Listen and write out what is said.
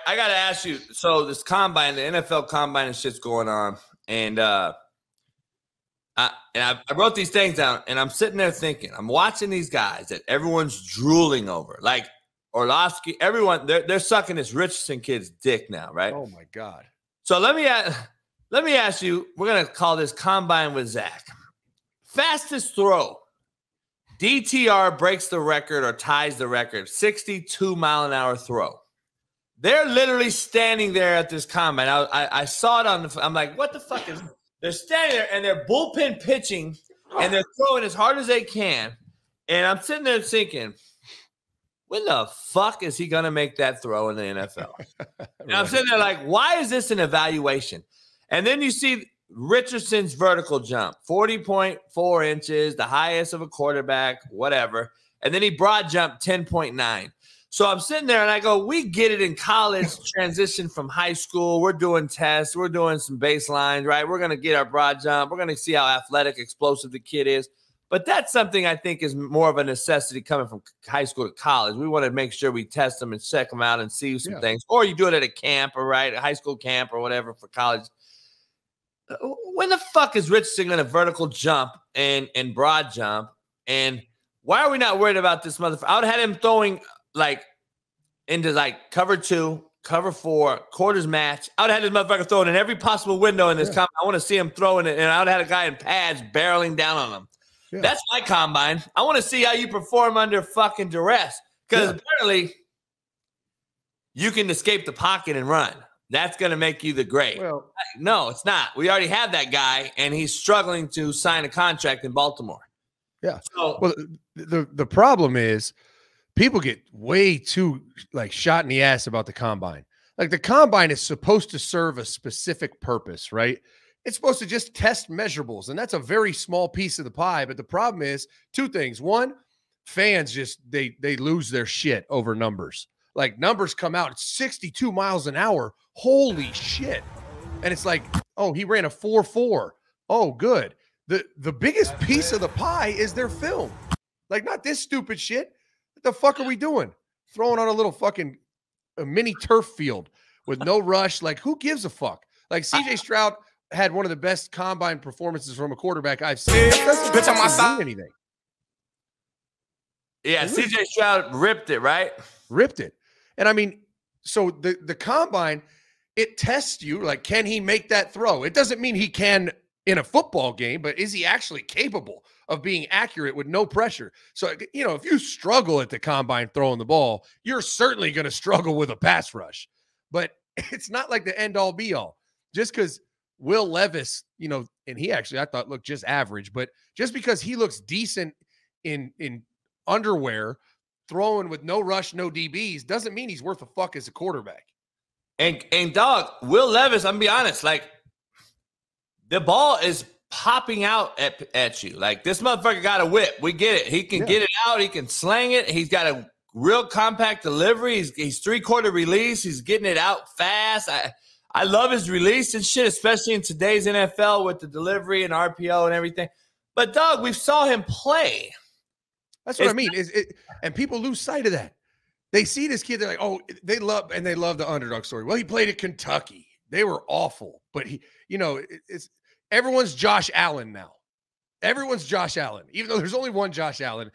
I gotta ask you. So this combine, the NFL combine, and shit's going on, and I wrote these things down, and I'm sitting there thinking, I'm watching these guys that everyone's drooling over, like Orlovsky. Everyone, they're sucking this Richardson kid's dick now, right? Oh my God. So let me ask you. We're gonna call this combine with Zach. Fastest throw. DTR breaks the record or ties the record. 62-mile-an-hour throw. They're literally standing there at this combine. I saw it on the. I'm like, what the fuck is? They're standing there and they're bullpen pitching and they're throwing as hard as they can. And I'm sitting there thinking, when the fuck is he gonna make that throw in the NFL? And I'm sitting there like, why is this an evaluation? And then you see Richardson's vertical jump, 40.4 inches, the highest of a quarterback, whatever. And then he broad jumped 10.9. So I'm sitting there and I go, we get it in college, transition from high school. We're doing tests. We're doing some baselines, right? We're going to get our broad jump. We're going to see how athletic, explosive the kid is. But that's something I think is more of a necessity coming from high school to college. We want to make sure we test them and check them out and see some things. Or you do it at a camp, or right, a high school camp or whatever for college. When the fuck is Richardson going to vertical jump and broad jump? And why are we not worried about this motherfucker? I would have had him throwing like into like cover 2, cover 4, quarters match. I would have had this motherfucker throwing in every possible window in this combine. I want to see him throwing it, and I would have had a guy in pads barreling down on him. Yeah. That's my combine. I want to see how you perform under fucking duress, because apparently you can escape the pocket and run. That's going to make you the great. Well, no, it's not. We already have that guy, and he's struggling to sign a contract in Baltimore. Yeah. So, well, the problem is people get way too like shot in the ass about the combine. Like the combine is supposed to serve a specific purpose, right? It's supposed to just test measurables, and that's a very small piece of the pie. But the problem is two things. One, fans just they lose their shit over numbers. Like numbers come out at 62 miles an hour. Holy shit. And it's like, oh, he ran a 4.4. Oh, good. The biggest piece of the pie is their film. Like, not this stupid shit. What the fuck are we doing? Throwing on a little fucking mini turf field with no rush. Like, who gives a fuck? Like, CJ Stroud had one of the best combine performances from a quarterback I've seen. That doesn't mean anything. Yeah, CJ Stroud ripped it, right? Ripped it. And I mean, so the combine, it tests you, like, can he make that throw? It doesn't mean he can in a football game, but is he actually capable of being accurate with no pressure? So, you know, if you struggle at the combine throwing the ball, you're certainly going to struggle with a pass rush. But it's not like the end all be all. Just because Will Levis, you know, and he actually, I thought, looked just average, but just because he looks decent in underwear, throwing with no rush, no DBs, doesn't mean he's worth a fuck as a quarterback. And dog, Will Levis, I'm gonna be honest, like, the ball is popping out at you. Like, this motherfucker got a whip. We get it. He can get it out. He can slang it. He's got a real compact delivery. He's three-quarter release. He's getting it out fast. I love his release and shit, especially in today's NFL with the delivery and RPO and everything. But, dog, we saw him play. That's what I mean. And people lose sight of that. They see this kid, they're like, oh, they love the underdog story. Well, he played at Kentucky. They were awful. But he, you know, everyone's Josh Allen now. Everyone's Josh Allen. Even though there's only one Josh Allen,